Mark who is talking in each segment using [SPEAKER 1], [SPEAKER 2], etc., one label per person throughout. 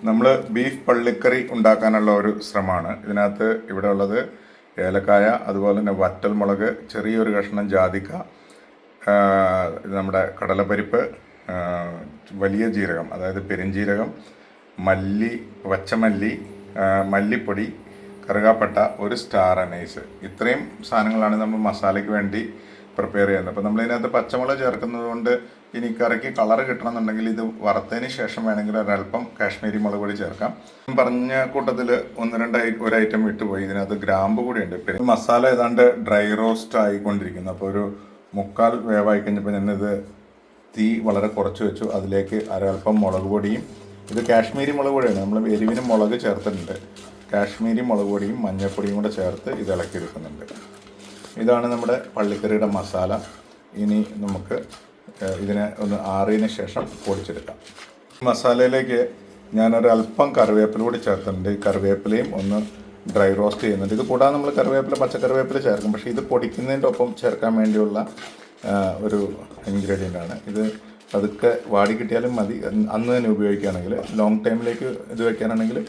[SPEAKER 1] നമ്മൾ ബീഫ് പള്ളിക്കറി ഉണ്ടാക്കാനുള്ള ഒരു ശ്രമമാണ്. ഇതിനകത്ത് ഇവിടെ ഉള്ളത് ഏലക്കായ, അതുപോലെ തന്നെ വറ്റൽമുളക്, ചെറിയൊരു കഷ്ണം ജാതിക്ക, നമ്മുടെ കടലപ്പരിപ്പ്, വലിയ ജീരകം അതായത് പെരുംജീരകം, മല്ലി, പച്ചമല്ലി, മല്ലിപ്പൊടി, കറുകാപ്പട്ട, ഒരു സ്റ്റാർ അനൈസ്. ഇത്രയും സാധനങ്ങളാണ് നമ്മൾ മസാലയ്ക്ക് വേണ്ടി പ്രിപ്പയർ ചെയ്യുന്നത്. അപ്പോൾ നമ്മളിതിനകത്ത് പച്ചമുളക് ചേർക്കുന്നത് കൊണ്ട് ഇനി കറിക്ക് കളർ കിട്ടണമെന്നുണ്ടെങ്കിൽ ഇത് വറുത്തതിന് ശേഷം വേണമെങ്കിൽ ഒരല്പം കാശ്മീരി മുളക് പൊടി ചേർക്കാം. പറഞ്ഞ കൂട്ടത്തിൽ ഒരു ഐറ്റം വിട്ടുപോയി. ഇതിനകത്ത് ഗ്രാമ്പ് കൂടിയുണ്ട്. പിന്നെ മസാല ഏതാണ്ട് ഡ്രൈ റോസ്റ്റ് ആയിക്കൊണ്ടിരിക്കുന്നു. അപ്പോൾ ഒരു 3/4 വേവായി കഴിഞ്ഞപ്പോൾ ഞാനിത് തീ വളരെ കുറച്ച് വെച്ചു. അതിലേക്ക് ഒരല്പം മുളക് പൊടിയും, ഇത് കാശ്മീരി മുളക് പൊടിയാണ്, നമ്മൾ എരിവിന് മുളക് ചേർത്തിട്ടുണ്ട്. കാശ്മീരി മുളക് പൊടിയും മഞ്ഞൾപ്പൊടിയും കൂടെ ചേർത്ത് ഇത് ഇളക്കിയെടുക്കുന്നുണ്ട്. ഇതാണ് നമ്മുടെ പള്ളിക്കറിയുടെ മസാല. ഇനി നമുക്ക് ഇതിനെ ഒന്ന് ആറിയതിന് ശേഷം പൊടിച്ചെടുക്കാം. മസാലയിലേക്ക് ഞാനൊരല്പം കറിവേപ്പില കൂടി ചേർത്തിട്ടുണ്ട്. ഈ കറിവേപ്പിലയും ഒന്ന് ഡ്രൈ റോസ്റ്റ് ചെയ്യുന്നുണ്ട്. ഇത് കൂടാതെ നമ്മൾ കറിവേപ്പില, പച്ചക്കറിവേപ്പില ചേർക്കും. പക്ഷേ ഇത് പൊടിക്കുന്നതിൻ്റെ ഒപ്പം ചേർക്കാൻ വേണ്ടിയുള്ള ഒരു ഇൻഗ്രീഡിയൻ്റ് ആണ്. ഇത് പതുക്കെ വാടി കിട്ടിയാലും മതി. അന്ന് തന്നെ ഉപയോഗിക്കുകയാണെങ്കിൽ, ലോങ് ടൈമിലേക്ക് ഇത് വയ്ക്കാനാണെങ്കിൽ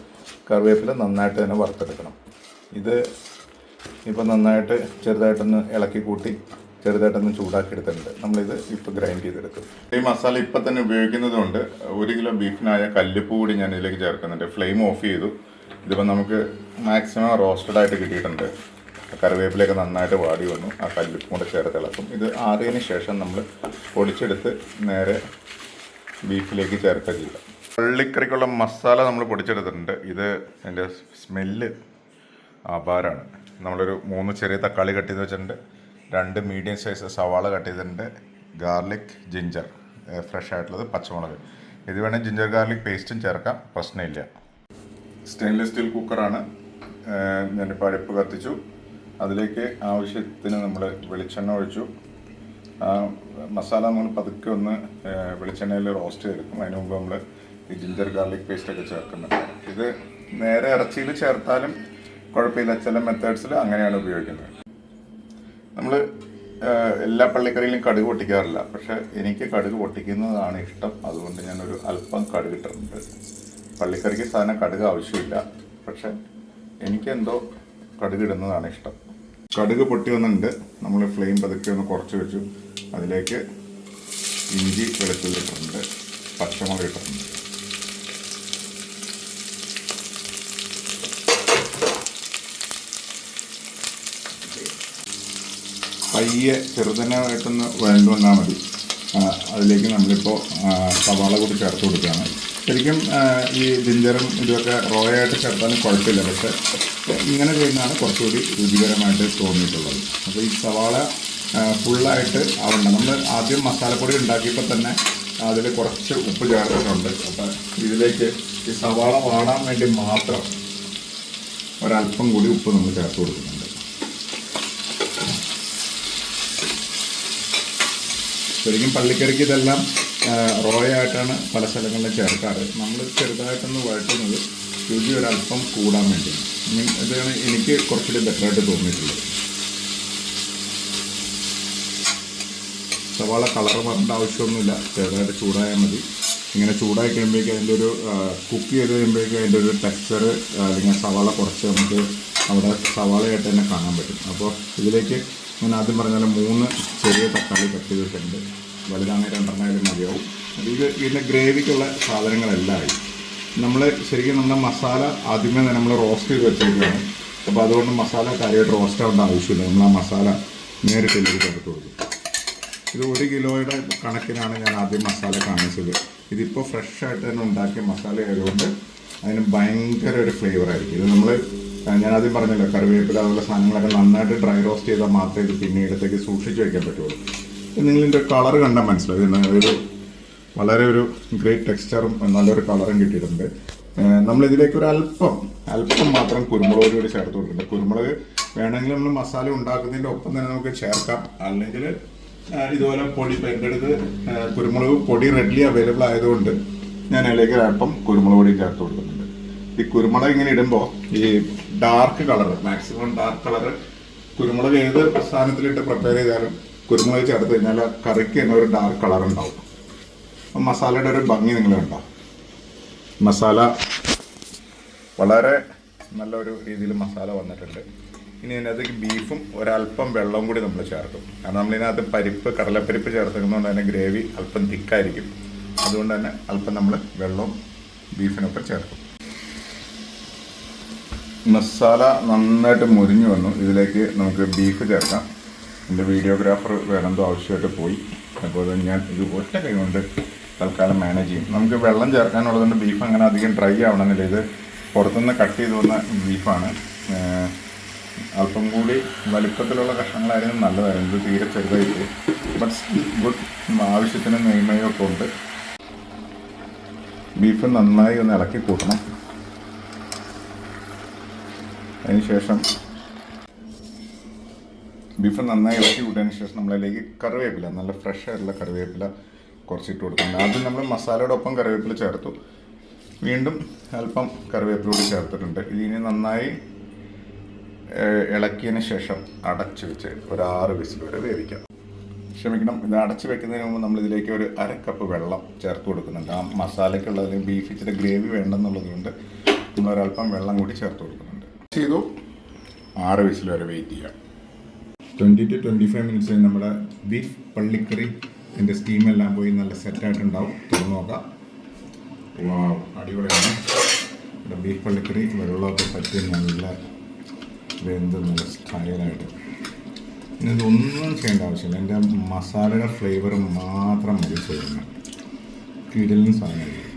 [SPEAKER 1] കറിവേപ്പില നന്നായിട്ട് തന്നെ വറുത്തെടുക്കണം. ഇത് ഇപ്പോൾ നന്നായിട്ട് ചെറുതായിട്ടൊന്ന് ഇളക്കി കൂട്ടി ചെറുതായിട്ടൊന്ന് ചൂടാക്കി എടുത്തിട്ടുണ്ട്. നമ്മളിത് ഇപ്പോൾ ഗ്രൈൻഡ് ചെയ്തെടുക്കും. ഈ മസാല ഇപ്പം തന്നെ ഉപയോഗിക്കുന്നത് കൊണ്ട് 1 കിലോ ബീഫിനായ കല്ലുപ്പ് കൂടി ഞാൻ ഇതിലേക്ക് ചേർക്കുന്നുണ്ട്. ഫ്ലെയിം ഓഫ് ചെയ്തു. ഇതിപ്പോൾ നമുക്ക് മാക്സിമം റോസ്റ്റഡ് ആയിട്ട് കിട്ടിയിട്ടുണ്ട്. കറിവേപ്പിലൊക്കെ നന്നായിട്ട് വാടി വന്നു. ആ കല്ലുപ്പും കൂടെ ചേർത്ത് ഇളക്കും. ഇത് ആറിയതിന് ശേഷം നമ്മൾ പൊടിച്ചെടുത്ത് നേരെ ബീഫിലേക്ക് ചേർക്കുക ചെയ്യുക. പള്ളിക്കറിക്കുള്ള മസാല നമ്മൾ പൊടിച്ചെടുത്തിട്ടുണ്ട്. ഇത് അതിൻ്റെ സ്മെല്ല് അപാരമാണ്. നമ്മളൊരു 3 ചെറിയ തക്കാളി കട്ട് ചെയ്ത് വെച്ചിട്ടുണ്ട്. 2 മീഡിയം സൈസ് സവാള കട്ട് ചെയ്തിട്ടുണ്ട്. ഗാർലിക്, ജിഞ്ചർ ഫ്രഷ് ആയിട്ടുള്ളത്, പച്ചമുളക്. ഇത് വേണേൽ ജിഞ്ചർ ഗാർലിക് പേസ്റ്റും ചേർക്കാം, പ്രശ്നമില്ല. സ്റ്റെയിൻലെസ് സ്റ്റീൽ കുക്കറാണ്. ഞാനിപ്പോൾ അടുപ്പ് കത്തിച്ചു. അതിലേക്ക് ആവശ്യത്തിന് നമ്മൾ വെളിച്ചെണ്ണ ഒഴിച്ചു. മസാല നമ്മൾ പതുക്കെ ഒന്ന് വെളിച്ചെണ്ണയിൽ റോസ്റ്റ് ചെയ്തെടുക്കും. അതിന് മുമ്പ് നമ്മൾ ഈ ജിഞ്ചർ ഗാർലിക് പേസ്റ്റൊക്കെ ചേർക്കുന്നുണ്ട്. ഇത് നേരെ ഇറച്ചിയിൽ ചേർത്താലും കുഴപ്പമില്ല. ചില മെത്തേഡ്സിൽ അങ്ങനെയാണ് ഉപയോഗിക്കുന്നത്. നമ്മൾ എല്ലാ പള്ളിക്കറിയിലും കടുക് പൊട്ടിക്കാറില്ല. പക്ഷേ എനിക്ക് കടുക് പൊട്ടിക്കുന്നതാണ് ഇഷ്ടം. അതുകൊണ്ട് ഞാനൊരു അല്പം കടുക് ഇട്ടിട്ടുണ്ട്. പള്ളിക്കറിക്ക് സാധനം കടുക് ആവശ്യമില്ല. പക്ഷേ എനിക്കെന്തോ കടുക് ഇടുന്നതാണ് ഇഷ്ടം. കടുക് പൊട്ടി വന്നിട്ടുണ്ട്. നമ്മൾ ഫ്ലെയിം പതുക്കെ ഒന്ന് കുറച്ച് വെച്ചു. അതിലേക്ക് ഇഞ്ചി, വെളുത്തുള്ളി ഇട്ടിട്ടുണ്ട്, പച്ചമുളക് ഇട്ടിട്ടുണ്ട്. പയ്യെ ചെറുതനായിട്ടൊന്ന് വഴണ്ടു വന്നാൽ മതി. അതിലേക്ക് നമ്മളിപ്പോൾ സവാള കൂടി ചേർത്ത് കൊടുക്കുകയാണ്. ശരിക്കും ഈ ജിഞ്ചറും ഇതൊക്കെ റോയായിട്ട് ചേർത്താലും കുഴപ്പമില്ല. പക്ഷേ ഇങ്ങനെ ചെയ്യുന്നതാണ് കുറച്ചുകൂടി രുചികരമായിട്ട് തോന്നിയിട്ടുള്ളത്. അപ്പോൾ ഈ സവാള ഫുള്ളായിട്ട് ആവണ്ട. നമ്മൾ ആദ്യം മസാലപ്പൊടി ഉണ്ടാക്കിയപ്പോൾ തന്നെ അതിൽ കുറച്ച് ഉപ്പ് ചേർത്തിട്ടുണ്ട്. അപ്പോൾ ഇതിലേക്ക് ഈ സവാള വാടാൻ വേണ്ടി മാത്രം ഒരല്പം കൂടി ഉപ്പ് നമ്മൾ ചേർത്ത് കൊടുക്കുന്നുണ്ട്. ശരിക്കും പള്ളിക്കറിക്ക് ഇതെല്ലാം റോയായിട്ടാണ് പല സ്ഥലങ്ങളിലും ചേർക്കാറ്. നമ്മൾ ചെറുതായിട്ടൊന്ന് വഴറ്റുന്നത് രുചി ഒരല്പം കൂടാൻ വേണ്ടി. ഇതാണ് എനിക്ക് കുറച്ചുകൂടി ബെറ്ററായിട്ട് തോന്നിയിട്ടുള്ളത്. സവാള കളർ മാറേണ്ട ആവശ്യമൊന്നുമില്ല. ചെറുതായിട്ട് ചൂടായാൽ മതി. ഇങ്ങനെ ചൂടായി കഴിയുമ്പോഴേക്കും അതിൻ്റെ ഒരു കുക്ക് ചെയ്ത് കഴിയുമ്പോഴേക്കും അതിൻ്റെ ഒരു ടെക്സ്ചർ, അല്ലെങ്കിൽ സവാള കുറച്ച് നമുക്ക് അവിടെ സവാളയായിട്ട് തന്നെ കാണാൻ പറ്റും. അപ്പോൾ ഇതിലേക്ക് ഞാൻ ആദ്യം പറഞ്ഞാൽ 3 ചെറിയ തക്കാളി കട്ട് ചെയ്തിട്ടുണ്ട്. വലുതാണെങ്കിൽ 2 മതിയാവും. ഇതിൻ്റെ ഗ്രേവിക്കുള്ള സാധനങ്ങളെല്ലാം ആയി. നമ്മൾ ശരിക്കും നമ്മുടെ മസാല ആദ്യമേ തന്നെ നമ്മൾ റോസ്റ്റ് ചെയ്ത് വെച്ചേക്കുകയാണ്. അപ്പോൾ അതുകൊണ്ട് മസാല കാര്യമായിട്ട് റോസ്റ്റ് ആവേണ്ട ആവശ്യമില്ല. നമ്മൾ ആ മസാല നേരിട്ട് ഇതിലേക്ക് ചേർത്ത് കൊടുക്കും. ഇത് 1 കിലോയുടെ കണക്കിനാണ് ഞാൻ ആദ്യം മസാല കാണിച്ചത്. ഇതിപ്പോൾ ഫ്രഷ് ആയിട്ട് തന്നെ ഉണ്ടാക്കിയ മസാല ആയതുകൊണ്ട് അതിന് ഭയങ്കര ഒരു ഫ്ലേവറായിരിക്കും. ഇത് നമ്മൾ ഞാൻ ആദ്യം പറഞ്ഞല്ലോ, കറിവേപ്പില അതുപോലെ സാധനങ്ങളൊക്കെ നന്നായിട്ട് ഡ്രൈ റോസ്റ്റ് ചെയ്താൽ മാത്രമേ ഇത് പിന്നീടത്തേക്ക് സൂക്ഷിച്ച് വയ്ക്കാൻ പറ്റുള്ളൂ. നിങ്ങളിതിൻ്റെ കളർ കണ്ടാൽ മനസ്സിലാവും. ഒരു വളരെ ഒരു ഗ്രേറ്റ് ടെക്സ്ചറും നല്ലൊരു കളറും കിട്ടിയിട്ടുണ്ട്. നമ്മളിതിലേക്ക് ഒരു അല്പം മാത്രം കുരുമുളക് കൂടി ചേർത്ത് കൊടുക്കുന്നുണ്ട്. കുരുമുളക് വേണമെങ്കിൽ നമ്മൾ മസാല ഉണ്ടാക്കുന്നതിൻ്റെ ഒപ്പം തന്നെ നമുക്ക് ചേർക്കാം. അല്ലെങ്കിൽ ഇതുപോലെ പൊടി, ഇപ്പം എൻ്റെ അടുത്ത് കുരുമുളക് പൊടി റെഡ്ലി അവൈലബിൾ ആയതുകൊണ്ട് ഞാൻ അതിലേക്ക് അല്പം കുരുമുളക് പൊടി ചേർത്ത് കൊടുക്കുന്നുണ്ട്. ഈ കുരുമുളക് ഇങ്ങനെ ഇടുമ്പോൾ ഈ dark colour, maximum dark colour, കുരുമുളക് ഏത് സാധനത്തിലിട്ട് പ്രിപ്പയർ ചെയ്താലും കുരുമുളക് ചേർത്ത് കഴിഞ്ഞാൽ കറിക്ക് തന്നെ ഒരു ഡാർക്ക് കളർ ഉണ്ടാവും. അപ്പം മസാലയുടെ ഒരു ഭംഗി നിങ്ങൾ കണ്ടോ. മസാല വളരെ നല്ലൊരു രീതിയിൽ മസാല വന്നിട്ടുണ്ട്. ഇനി ഇതിനകത്ത് ബീഫും ഒരല്പം വെള്ളവും കൂടി നമ്മൾ ചേർക്കും. കാരണം നമ്മളിതിനകത്ത് പരിപ്പ്, കടലപ്പരിപ്പ് ചേർക്കുന്നതുകൊണ്ട് തന്നെ ഗ്രേവി അല്പം തിക്കായിരിക്കും. അതുകൊണ്ട് തന്നെ അല്പം നമ്മൾ വെള്ളവും ബീഫിനൊപ്പം ചേർക്കും. മസാല നന്നായിട്ട് മുരിഞ്ഞു വന്നു. ഇതിലേക്ക് നമുക്ക് ബീഫ് ചേർക്കാം. എൻ്റെ വീഡിയോഗ്രാഫർ വേറെന്തോ ആവശ്യമായിട്ട് പോയി, അപ്പോൾ ഞാൻ ഇത് ഒറ്റ കൈ കൊണ്ട് തൽക്കാലം മാനേജ് ചെയ്യും. നമുക്ക് വെള്ളം ചേർക്കാനുള്ളതുകൊണ്ട് ബീഫ് അങ്ങനെ അധികം ഡ്രൈ ആവണമെന്നില്ല. ഇത് പുറത്തുനിന്ന് കട്ട് ചെയ്ത് വന്ന ബീഫാണ്. അല്പം കൂടി വലിപ്പത്തിലുള്ള കഷ്ണങ്ങളായിരുന്നു നല്ലതായിരുന്നു. ഇത് തീരെ ചെറുതായിട്ട്, ബട്ട് സ്റ്റിൽ ഗുഡ്. ആവശ്യത്തിന് നെയ്മയൊക്കെ ഉണ്ട്. ബീഫ് നന്നായി ഒന്ന് ഇളക്കി കൂട്ടണം. അതിനുശേഷം ബീഫ് നന്നായി ഇളക്കി കൂട്ടിയതിന് ശേഷം നമ്മളതിലേക്ക് കറിവേപ്പില, നല്ല ഫ്രഷ് ആയിട്ടുള്ള കറിവേപ്പില കുറച്ചിട്ട് കൊടുക്കുന്നുണ്ട്. ആദ്യം നമ്മൾ മസാലയുടെ ഒപ്പം കറിവേപ്പില ചേർത്തു, വീണ്ടും അല്പം കറിവേപ്പില കൂടി ചേർത്തിട്ടുണ്ട്. ഇതിന് നന്നായി ഇളക്കിയതിന് ശേഷം അടച്ച് വെച്ച് ഒരു 6 വിസിൽ വരെ വേവിക്കാം. ക്ഷമിക്കണം, ഇത് അടച്ച് വെക്കുന്നതിന് മുമ്പ് നമ്മളിതിലേക്ക് ഒരു 1/2 കപ്പ് വെള്ളം ചേർത്ത് കൊടുക്കുന്നുണ്ട്. ആ മസാലയ്ക്കുള്ളതിന് ബീഫ് ഇച്ചിരി ഗ്രേവി വേണ്ടെന്നുള്ളത് കൊണ്ട് നമ്മളൊരല്പം വെള്ളം കൂടി ചേർത്ത് കൊടുക്കുന്നുണ്ട്. ചെയ്തു 6 വിസിൽ വരെ വെയിറ്റ് ചെയ്യാം. 20 to 25 മിനിറ്റ്സ് നമ്മുടെ ബീഫ് പള്ളിക്കറി അതിൻ്റെ സ്റ്റീമെല്ലാം പോയി നല്ല സെറ്റായിട്ടുണ്ടാവും. തുറന്ന് നോക്കാം. അടിപൊളിയാണ്. ഇവിടെ ബീഫ് പള്ളിക്കറി വെള്ളമൊക്കെ പറ്റി നല്ല വെന്ത് നല്ല സ്റ്റൈലായിട്ട്. ഇനി ഇതൊന്നും ചെയ്യേണ്ട ആവശ്യമില്ല. എൻ്റെ മസാലയുടെ ഫ്ലേവർ മാത്രം മതി ചെയ്യുന്നത്. കിടലും സാധനമായിരിക്കും.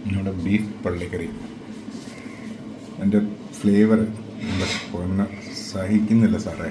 [SPEAKER 1] നമ്മുടെ ബീഫ് പള്ളിക്കറി എൻ്റെ ഫ്ലേവർ നമ്മുടെ പൊന്ന് സഹിക്കുന്നില്ല സാറേ.